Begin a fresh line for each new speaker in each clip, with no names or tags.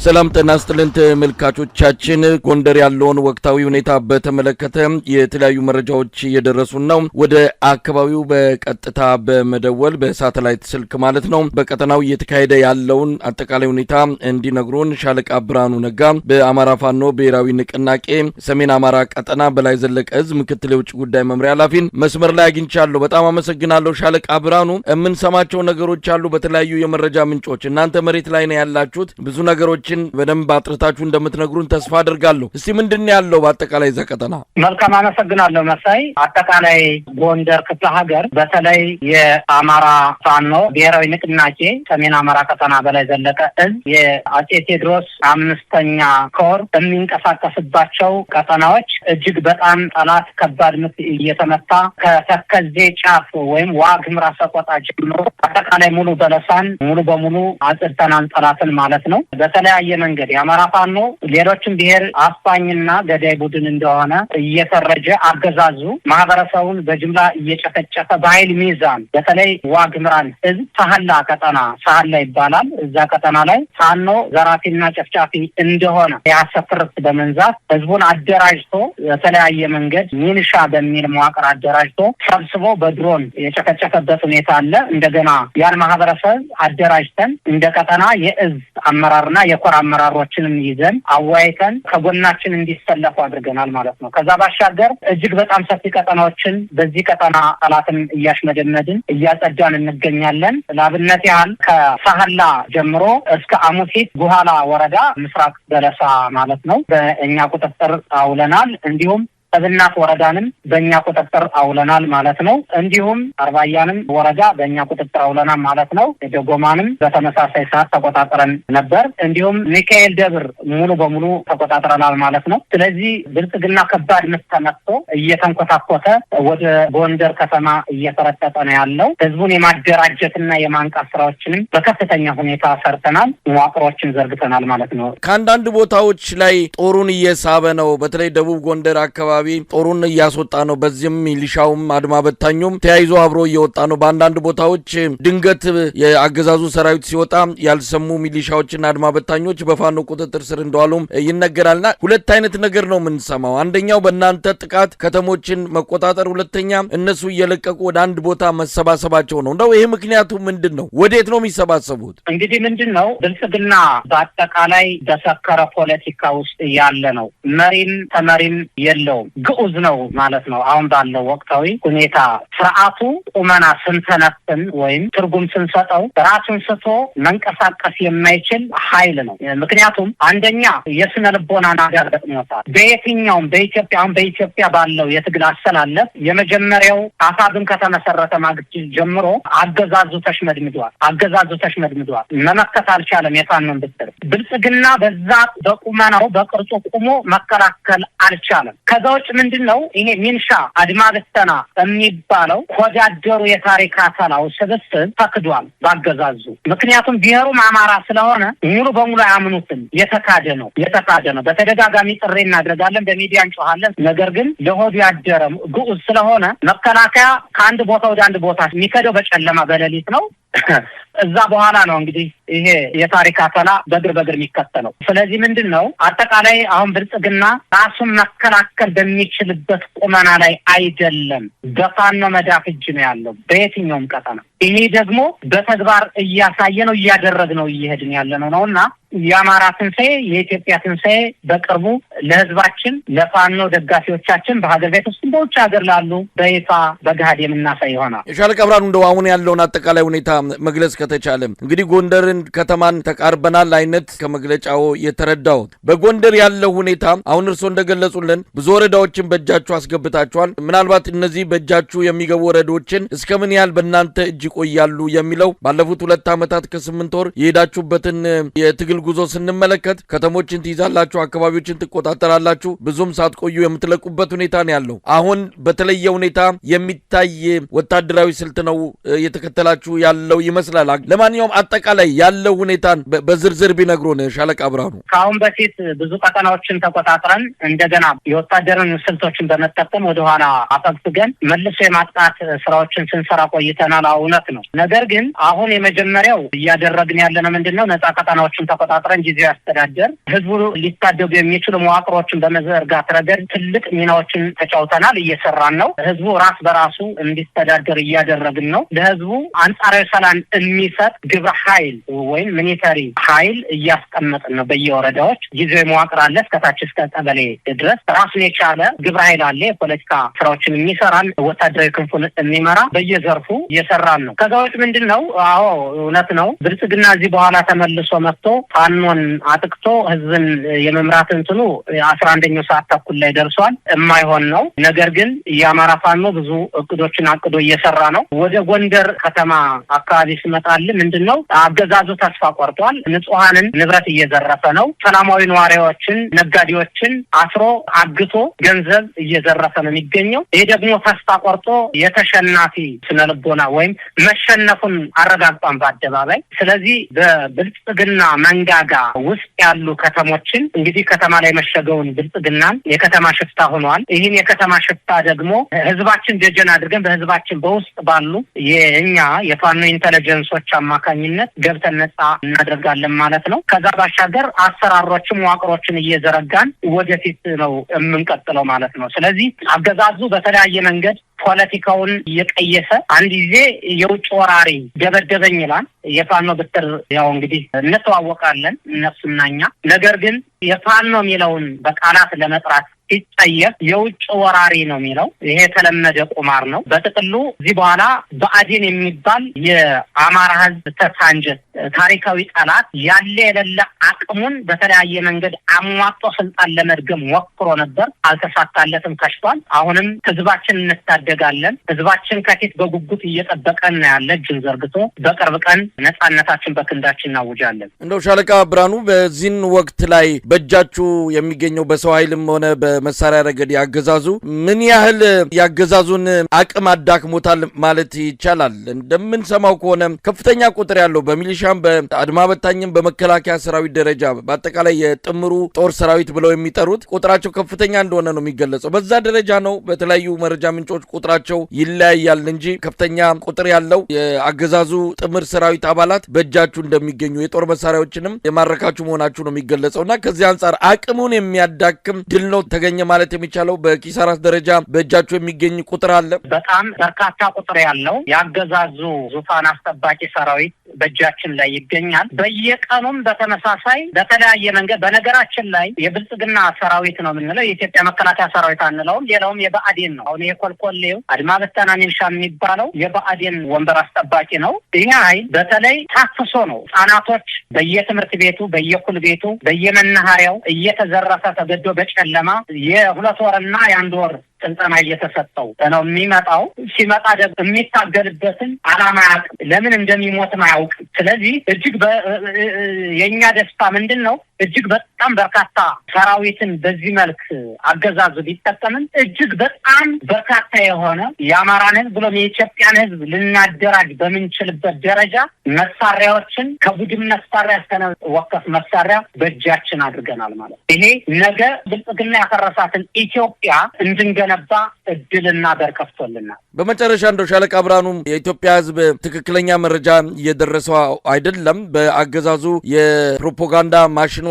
ሰላም ጤና ይስጥልን ተመልካቾቻችን፣ ጎንደር ያለውን ወቅታዊ ሁኔታ በተመለከተ የተለያዩ መረጃዎች እየደረሱን ነው። ወደ አካባቢው በቀጥታ በመደወል በሳተላይት ስልክ ማለት ነው በቀጠናው እየተካሄደ ያለውን አጠቃላይ ሁኔታ እንዲነግሩን ሻለቃ ብርሃኑ ነጋ በአማራ ፋኖ ብሔራዊ ንቅናቄ ሰሜን አማራ ቀጠና በላይ ዘለቀ ዕዝ ምክትል የውጭ ጉዳይ መምሪያ ኃላፊን መስመር ላይ አግኝቻለሁ። በጣም አመሰግናለሁ ሻለቃ ብርሃኑ። የምንሰማቸው ነገሮች አሉ በተለያዩ የመረጃ ምንጮች፣ እናንተ መሬት ላይ ነው ያላችሁት፣ ብዙ ነገሮች በደንብ አጥርታችሁ እንደምትነግሩን ተስፋ አደርጋለሁ። እስቲ ምንድነው ያለው በአጠቃላይ ዘቀጠና?
መልካም አመሰግናለሁ መሳይ። አጠቃላይ ጎንደር ክፍለ ሀገር በተለይ የአማራ ፋኖ ብሔራዊ ንቅናቄ ሰሜን አማራ ቀጠና በላይ ዘለቀ ዕዝ የአጼ ቴዎድሮስ 5ኛ ኮር የሚንቀሳቀስባቸው ቀጠናዎች እጅግ በጣም ጠላት ከባድ ምት እየተመታ ከተከዜ ጫፍ ወይም ዋግምራ ሰቆጣ ጀምሮ አጠቃላይ ሙሉ በለሳን ሙሉ በሙሉ አጽድተናል ጠላትን ማለት ነው። በተለያየ መንገድ የአማራ ፋኖ ሌሎችም ብሔር አስፋኝና ገዳይ ቡድን እንደሆነ እየፈረጀ አገዛዙ ማህበረሰቡን በጅምላ እየጨፈጨፈ በኃይል ሚዛን በተለይ ዋግምራን ሕዝብ ሳህላ ቀጠና ሳህላ ይባላል። እዛ ቀጠና ላይ ፋኖ ዘራፊና ጨፍጫፊ እንደሆነ ያሰፍርት በመንዛት ሕዝቡን አደራጅቶ በተለያየ መንገድ ሚንሻ በሚል መዋቅር አደራጅቶ ሰብስቦ በድሮን የጨፈጨፈበት ሁኔታ አለ። እንደገና ያን ማህበረሰብ አደራጅተን እንደ ቀጠና የዕዝ አመራርና የኮር አመራሮችንም ይዘን አዋይተን ከጎናችን እንዲሰለፉ አድርገናል ማለት ነው። ከዛ ባሻገር እጅግ በጣም ሰፊ ቀጠናዎችን በዚህ ቀጠና ጠላትን እያሽመደመድን እያጸዳን እንገኛለን። ለአብነት ያህል ከሳህላ ጀምሮ እስከ አሙሲት ጉሃላ ወረዳ ምስራቅ በለሳ ማለት ነው በእኛ ቁጥጥር አውለናል። እንዲሁም እብናት ወረዳንም በእኛ ቁጥጥር አውለናል ማለት ነው። እንዲሁም አርባያንም ወረዳ በእኛ ቁጥጥር አውለናል ማለት ነው። ደጎማንም በተመሳሳይ ሰዓት ተቆጣጥረን ነበር። እንዲሁም ሚካኤል ደብር ሙሉ በሙሉ ተቆጣጥረናል ማለት ነው። ስለዚህ ብልጽግና ከባድ ምት ተመትቶ እየተንኮታኮተ ወደ ጎንደር ከተማ እየተረጠጠ ነው ያለው። ህዝቡን የማደራጀትና የማንቃት ስራዎችንም በከፍተኛ ሁኔታ ሰርተናል፣ መዋቅሮችን ዘርግተናል ማለት ነው።
ከአንዳንድ ቦታዎች ላይ ጦሩን እየሳበ ነው። በተለይ ደቡብ ጎንደር አካባቢ ጦሩን እያስወጣ ነው። በዚህም ሚሊሻውም አድማ በታኙም ተያይዞ አብሮ እየወጣ ነው። በአንዳንድ ቦታዎች ድንገት የአገዛዙ ሰራዊት ሲወጣ ያልሰሙ ሚሊሻዎችና አድማ በታኞች በፋኖ ቁጥጥር ስር እንደዋሉም ይነገራልና ሁለት አይነት ነገር ነው የምንሰማው። አንደኛው በእናንተ ጥቃት ከተሞችን መቆጣጠር፣ ሁለተኛ እነሱ እየለቀቁ ወደ አንድ ቦታ መሰባሰባቸው ነው። እንደው ይሄ ምክንያቱ ምንድን ነው? ወዴት ነው የሚሰባሰቡት?
እንግዲህ ምንድን ነው ብልጽግና በአጠቃላይ በሰከረ ፖለቲካ ውስጥ ያለ ነው። መሪም ተመሪም የለውም። ግዑዝ ነው ማለት ነው። አሁን ባለው ወቅታዊ ሁኔታ ስርዓቱ ቁመና ስንተነፍን ወይም ትርጉም ስንሰጠው ራሱን ስቶ መንቀሳቀስ የማይችል ኃይል ነው። ምክንያቱም አንደኛ የስነ ልቦና ናዳ ገጥሞታል። በየትኛውም በኢትዮጵያ ባለው የትግል አሰላለፍ የመጀመሪያው አፋብን ከተመሰረተ ማግስት ጀምሮ አገዛዙ ተሽመድምዷል። መመከት አልቻለም። የፋኖን ብትር ብልጽግና በዛ በቁመናው በቅርጹ ቁሞ መከላከል አልቻለም። ከዛ ውጭ ምንድነው ይሄ ሚንሻ አድማ በተና የሚባለው ወዳደሩ የታሪክ አካላው ስብስብ ተክዷል ባገዛዙ። ምክንያቱም ብሔሩም አማራ ስለሆነ ሙሉ በሙሉ አያምኑትም። የተካደ ነው። በተደጋጋሚ ጥሪ እናደርጋለን፣ በሚዲያ እንጮሃለን። ነገር ግን ለሆዱ ያደረ ግዑዝ ስለሆነ መከላከያ ከአንድ ቦታ ወደ አንድ ቦታ የሚከደው በጨለማ በሌሊት ነው። እዛ በኋላ ነው እንግዲህ ይሄ የታሪክ አካላ በእግር የሚከተለው። ስለዚህ ምንድነው አጠቃላይ አሁን ብልጽግና ራሱን መከላከል በሚችልበት ቁመና ላይ አይደለም። በፋኖ መዳፍ እጅ ነው ያለው በየትኛውም ቀጠና። ይሄ ደግሞ በተግባር እያሳየ ነው፣ እያደረግ ነው፣ እየሄድን ያለ ነውና የአማራ ትንሣኤ የኢትዮጵያ ትንሣኤ በቅርቡ ለህዝባችን ለፋኖ ደጋፊዎቻችን በሀገር ቤት ውስጥ በውጭ ሀገር ላሉ በይፋ በገሃድ የምናሳይ ይሆናል።
ሻለቃ ብርሃኑ እንደው አሁን ያለውን አጠቃላይ ሁኔታ መግለጽ ከተቻለ እንግዲህ ጎንደርን ከተማን ተቃርበናል አይነት ከመግለጫው የተረዳው በጎንደር ያለው ሁኔታ አሁን እርሶ እንደገለጹልን ብዙ ወረዳዎችን በእጃችሁ አስገብታችኋል። ምናልባት እነዚህ በእጃችሁ የሚገቡ ወረዳዎችን እስከምን ያህል በእናንተ እጅ ይቆያሉ የሚለው ባለፉት 2 ዓመታት ከ8 ወር የሄዳችሁበትን የትግል ጉዞ ስንመለከት ከተሞችን ትይዛላችሁ፣ አካባቢዎችን ትቆጣጠራላችሁ፣ ብዙም ሳትቆዩ የምትለቁበት ሁኔታ ነው ያለው። አሁን በተለየ ሁኔታ የሚታይ ወታደራዊ ስልት ነው የተከተላችሁ ያለው ይመስላል። ይቻላል? ለማንኛውም አጠቃላይ ያለው ሁኔታን በዝርዝር ቢነግሩን ሻለቃ ብርሃኑ።
ከአሁን በፊት ብዙ ቀጠናዎችን ተቆጣጥረን እንደገና የወታደርን ስልቶችን በመጠቀም ወደኋላ አፈግፍገን መልሶ የማጥቃት ስራዎችን ስንሰራ ቆይተናል። እውነት ነው። ነገር ግን አሁን የመጀመሪያው እያደረግን ያለነው ምንድነው? ነጻ ቀጠናዎችን ተቆጣጥረን ጊዜያዊ አስተዳደር ህዝቡ ሊታደጉ የሚችሉ መዋቅሮችን በመዘርጋት ረገድ ትልቅ ሚናዎችን ተጫውተናል። እየሰራን ነው። ህዝቡ ራስ በራሱ እንዲስተዳደር እያደረግን ነው። ለህዝቡ አንጻራዊ ሰላም የሚሰጥ ግብረ ኃይል ወይም ሚሊተሪ ኃይል እያስቀመጥን ነው። በየወረዳዎች ጊዜያዊ መዋቅር አለ። እስከታች እስከ ቀበሌ ድረስ ራሱን የቻለ ግብረ ኃይል አለ። የፖለቲካ ስራዎችን የሚሰራን ወታደራዊ ክንፉን የሚመራ በየዘርፉ እየሰራን ነው። ከዛ ውጭ ምንድነው? አዎ እውነት ነው። ብልጽግና እዚህ በኋላ ተመልሶ መጥቶ ፋኖን አጥቅቶ ህዝብን የመምራት እንትኑ 11ኛው ሰዓት ተኩል ላይ ደርሷል። የማይሆን ነው። ነገር ግን የአማራ ፋኖ ብዙ እቅዶችን አቅዶ እየሰራ ነው። ወደ ጎንደር ከተማ አካባቢ ሲመጣል ምንድነው? አገዛዙ ተስፋ ቆርጧል። ንጹሃንን ንብረት እየዘረፈ ነው። ሰላማዊ ነዋሪዎችን፣ ነጋዴዎችን አስሮ አግቶ ገንዘብ እየዘረፈ ነው የሚገኘው። ይሄ ደግሞ ተስፋ ቆርጦ የተሸናፊ ስነልቦና ወይም መሸነፉን አረጋግጧን በአደባባይ። ስለዚህ በብልጽግና መንጋጋ ውስጥ ያሉ ከተሞችን እንግዲህ ከተማ ላይ መሸገውን ብልጽግናን የከተማ ሽፍታ ሆኗል። ይህን የከተማ ሽፍታ ደግሞ ህዝባችን ደጀን አድርገን በህዝባችን በውስጥ ባሉ የእኛ የፋኖ ኢንተለጀንሶች አማካኝነት ገብተን ነጻ እናደርጋለን ማለት ነው። ከዛ ባሻገር አሰራሮችን መዋቅሮችን እየዘረጋን ወደፊት ነው የምንቀጥለው ማለት ነው። ስለዚህ አገዛዙ በተለያየ መንገድ ፖለቲካውን እየቀየሰ አንድ ጊዜ የውጭ ወራሪ ደበደበኝ ይላል። የፋኖ ብትር ያው እንግዲህ እንተዋወቃለን እነሱና እኛ። ነገር ግን የፋኖ የሚለውን በቃላት ለመጥራት ሲጠየቅ የውጭ ወራሪ ነው የሚለው። ይሄ የተለመደ ቁማር ነው። በጥቅሉ እዚህ በኋላ ብአዴን የሚባል የአማራ ህዝብ ተሳንጀት ታሪካዊ ጠላት ያለ የሌለ አቅሙን በተለያየ መንገድ አሟጦ ስልጣን ለመድገም ሞክሮ ነበር። አልተሳካለትም፣ ከሽቷል። አሁንም ህዝባችን እንታደጋለን። ህዝባችን ከፊት በጉጉት እየጠበቀን ነው ያለ እጁን ዘርግቶ። በቅርብ ቀን ነጻነታችን በክንዳችን እናውጃለን።
እንደው ሻለቃ ብርሃኑ በዚህን ወቅት ላይ በእጃችሁ የሚገኘው በሰው ኃይልም ሆነ በመሳሪያ ረገድ ያገዛዙ ምን ያህል ያገዛዙን አቅም አዳክሞታል ማለት ይቻላል? እንደምንሰማው ከሆነ ከፍተኛ ቁጥር ያለው በሚሊሻም በአድማ በታኝም በመከላከያ ሰራዊት ደረጃ በአጠቃላይ የጥምሩ ጦር ሰራዊት ብለው የሚጠሩት ቁጥራቸው ከፍተኛ እንደሆነ ነው የሚገለጸው። በዛ ደረጃ ነው። በተለያዩ መረጃ ምንጮች ቁጥራቸው ይለያያል እንጂ ከፍተኛ ቁጥር ያለው የአገዛዙ ጥምር ሰራዊት አባላት በእጃችሁ እንደሚገኙ የጦር መሳሪያዎችንም የማረካችሁ መሆናችሁ ነው የሚገለጸው እና ከዚህ አንጻር አቅሙን የሚያዳክም ድል ነው ተገኘ ማለት የሚቻለው። በኪሳራስ ደረጃ በእጃችሁ የሚገኝ ቁጥር አለ?
በጣም በርካታ ቁጥር ያለው የአገዛዙ ዙፋን አስጠባቂ ሰራዊት በእጃችን ላይ ይገኛል። በየቀኑም በተመሳሳይ በተለያየ መንገድ በነገራችን ላይ የብልጽግና ሰራዊት ነው የምንለው የኢትዮጵያ መከላከያ ሰራዊት አንለውም። ሌላውም የብአዴን ነው። አሁን የኮልኮሌው አድማ በተና ሚሊሻ የሚባለው የብአዴን ወንበር አስጠባቂ ነው። ይህ ኃይል በተለይ ታፍሶ ነው ህጻናቶች በየትምህርት ቤቱ በየኩል ቤቱ በየመናኸሪያው እየተዘረፈ ተገዶ በጨለማ የ2 ወርና የ1 ወር ስልጠና እየተሰጠው ነው የሚመጣው። ሲመጣ ደግሞ የሚታገልበትን አላማ ያውቅ፣ ለምን እንደሚሞትም አያውቅ። ስለዚህ እጅግ የኛ ደስታ ምንድን ነው? እጅግ በጣም በርካታ ሰራዊትን በዚህ መልክ አገዛዙ ቢጠቀምም እጅግ በጣም በርካታ የሆነ የአማራን ህዝብ ብሎም የኢትዮጵያን ህዝብ ልናደራጅ በምንችልበት ደረጃ መሳሪያዎችን ከቡድን መሳሪያ እስከ ወከፍ መሳሪያ በእጃችን አድርገናል ማለት። ይሄ ነገ ብልጽግና ያፈረሳትን ኢትዮጵያ እንድንገነባ እድልና በር ከፍቶልናል።
በመጨረሻ እንደው ሻለቃ ብርሃኑ የኢትዮጵያ ህዝብ ትክክለኛ መረጃ እየደረሰው አይደለም። በአገዛዙ የፕሮፓጋንዳ ማሽኖች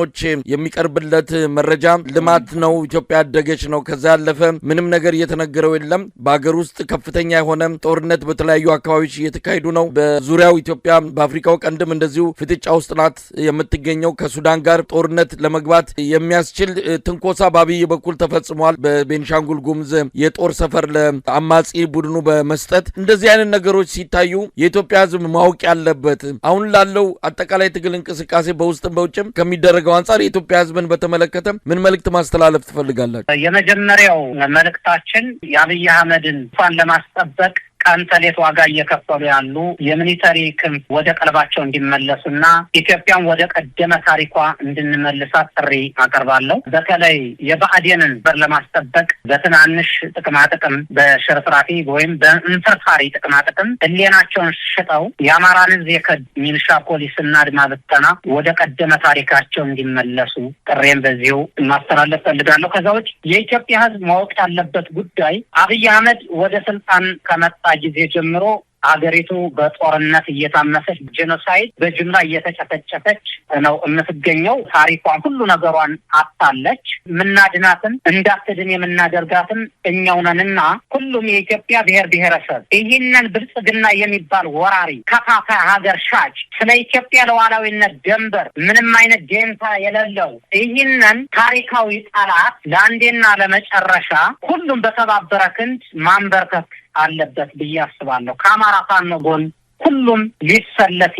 የሚቀርብለት መረጃ ልማት ነው፣ ኢትዮጵያ ያደገች ነው፣ ከዛ ያለፈ ምንም ነገር እየተነገረው የለም። በአገር ውስጥ ከፍተኛ የሆነ ጦርነት በተለያዩ አካባቢዎች እየተካሄዱ ነው። በዙሪያው ኢትዮጵያ በአፍሪካው ቀንድም እንደዚሁ ፍጥጫ ውስጥ ናት የምትገኘው። ከሱዳን ጋር ጦርነት ለመግባት የሚያስችል ትንኮሳ በአብይ በኩል ተፈጽሟል። በቤንሻንጉል ጉሙዝ የጦር ሰፈር ለአማጺ ቡድኑ በመስጠት እንደዚህ አይነት ነገሮች ሲታዩ የኢትዮጵያ ህዝብ ማወቅ ያለበት አሁን ላለው አጠቃላይ ትግል እንቅስቃሴ በውስጥም በውጭም ከሚደረገው አንጻር የኢትዮጵያ ህዝብን በተመለከተ ምን መልእክት ማስተላለፍ ትፈልጋላችሁ?
የመጀመሪያው መልእክታችን የአብይ አህመድን ፋን ለማስጠበቅ ቀን ተሌት ዋጋ እየከፈሉ ያሉ የሚሊተሪ ክንፍ ወደ ቀልባቸው እንዲመለሱና ኢትዮጵያን ወደ ቀደመ ታሪኳ እንድንመልሳት ጥሪ አቀርባለሁ። በተለይ የብአዴንን በር ለማስጠበቅ በትናንሽ ጥቅማጥቅም በሽርፍራፊ ወይም በእንፍርፋሪ ጥቅማጥቅም ህሊናቸውን ሽጠው የአማራን ህዝብ የከዱ ሚሊሻ ፖሊስና አድማ ብተና ወደ ቀደመ ታሪካቸው እንዲመለሱ ጥሬን በዚሁ ማስተላለፍ ፈልጋለሁ። ከዛ ውጭ የኢትዮጵያ ህዝብ ማወቅ ያለበት ጉዳይ አብይ አህመድ ወደ ስልጣን ከመጣ ጊዜ ጀምሮ አገሪቱ በጦርነት እየታመሰች ጄኖሳይድ በጅምላ እየተጨፈጨፈች ነው የምትገኘው። ታሪኳን ሁሉ ነገሯን አጣለች። ምናድናትን እንዳትድን የምናደርጋትን እኛው ነንና ሁሉም የኢትዮጵያ ብሔር ብሔረሰብ ይህንን ብልጽግና የሚባል ወራሪ ከፋፋይ ሀገር ሻጭ ስለ ኢትዮጵያ ሉዓላዊነት ድንበር ምንም አይነት ደንታ የሌለው ይህንን ታሪካዊ ጠላት ለአንዴና ለመጨረሻ ሁሉም በተባበረ ክንድ ማንበርከክ አለበት ብዬ አስባለሁ። ከአማራ ፋኖ ጎን ሁሉም ሊሰለፍ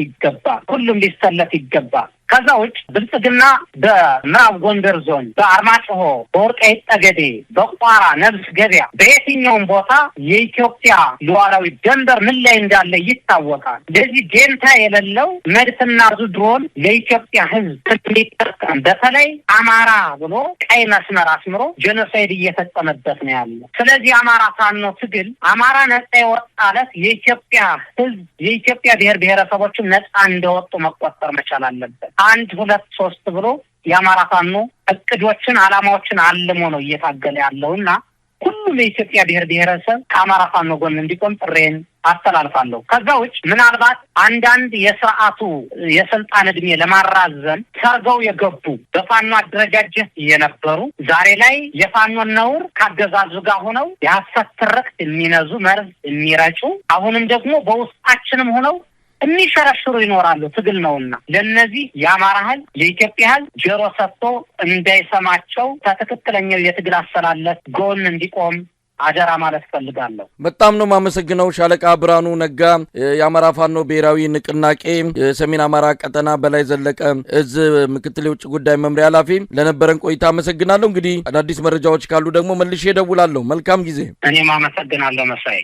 ይገባል። ከዛ ውጭ ብልጽግና በምዕራብ ጎንደር ዞን በአርማጭሆ፣ በወልቃይት ጠገዴ፣ በቋራ፣ ነብስ ገበያ በየትኛውም ቦታ የኢትዮጵያ ሉዓላዊ ድንበር ምን ላይ እንዳለ ይታወቃል። ለዚህ ደንታ የሌለው መድፍና ድሮን ለኢትዮጵያ ሕዝብ እንዲጠቀም በተለይ አማራ ብሎ ቀይ መስመር አስምሮ ጄኖሳይድ እየፈጸመበት ነው ያለ። ስለዚህ አማራ ፋኖ ትግል አማራ ነጻ የወጣለት የኢትዮጵያ ሕዝብ የኢትዮጵያ ብሔር ብሔረሰቦችን ነጻ እንደወጡ መቆጠር መቻል አለበት። 1 2 3 ብሎ የአማራ ፋኖ እቅዶችን አላማዎችን አልሞ ነው እየታገለ ያለውና ሁሉም የኢትዮጵያ ብሔር ብሔረሰብ ከአማራ ፋኖ ጎን እንዲቆም ጥሬን አስተላልፋለሁ። ከዛ ውጭ ምናልባት አንዳንድ የስርዓቱ የስልጣን እድሜ ለማራዘም ሰርገው የገቡ በፋኖ አደረጃጀት የነበሩ ዛሬ ላይ የፋኖን ነውር ካገዛዙ ጋር ሆነው የሐሰት ትርክት የሚነዙ መርዝ የሚረጩ አሁንም ደግሞ በውስጣችንም ሆነው የሚሸረሽሩ ይኖራሉ። ትግል ነውና ለነዚህ የአማራ ህዝብ የኢትዮጵያ ህዝብ ጆሮ ሰጥቶ እንዳይሰማቸው ከትክክለኛው የትግል አሰላለፍ ጎን እንዲቆም አደራ ማለት ፈልጋለሁ።
በጣም ነው የማመሰግነው ሻለቃ ብርሃኑ ነጋ የአማራ ፋኖ ብሔራዊ ንቅናቄ ሰሜን አማራ ቀጠና በላይ ዘለቀ እዝ ምክትል የውጭ ጉዳይ መምሪያ ኃላፊ ለነበረን ቆይታ አመሰግናለሁ። እንግዲህ አዳዲስ መረጃዎች ካሉ ደግሞ መልሼ እደውላለሁ። መልካም ጊዜ።
እኔም አመሰግናለሁ መሳይ።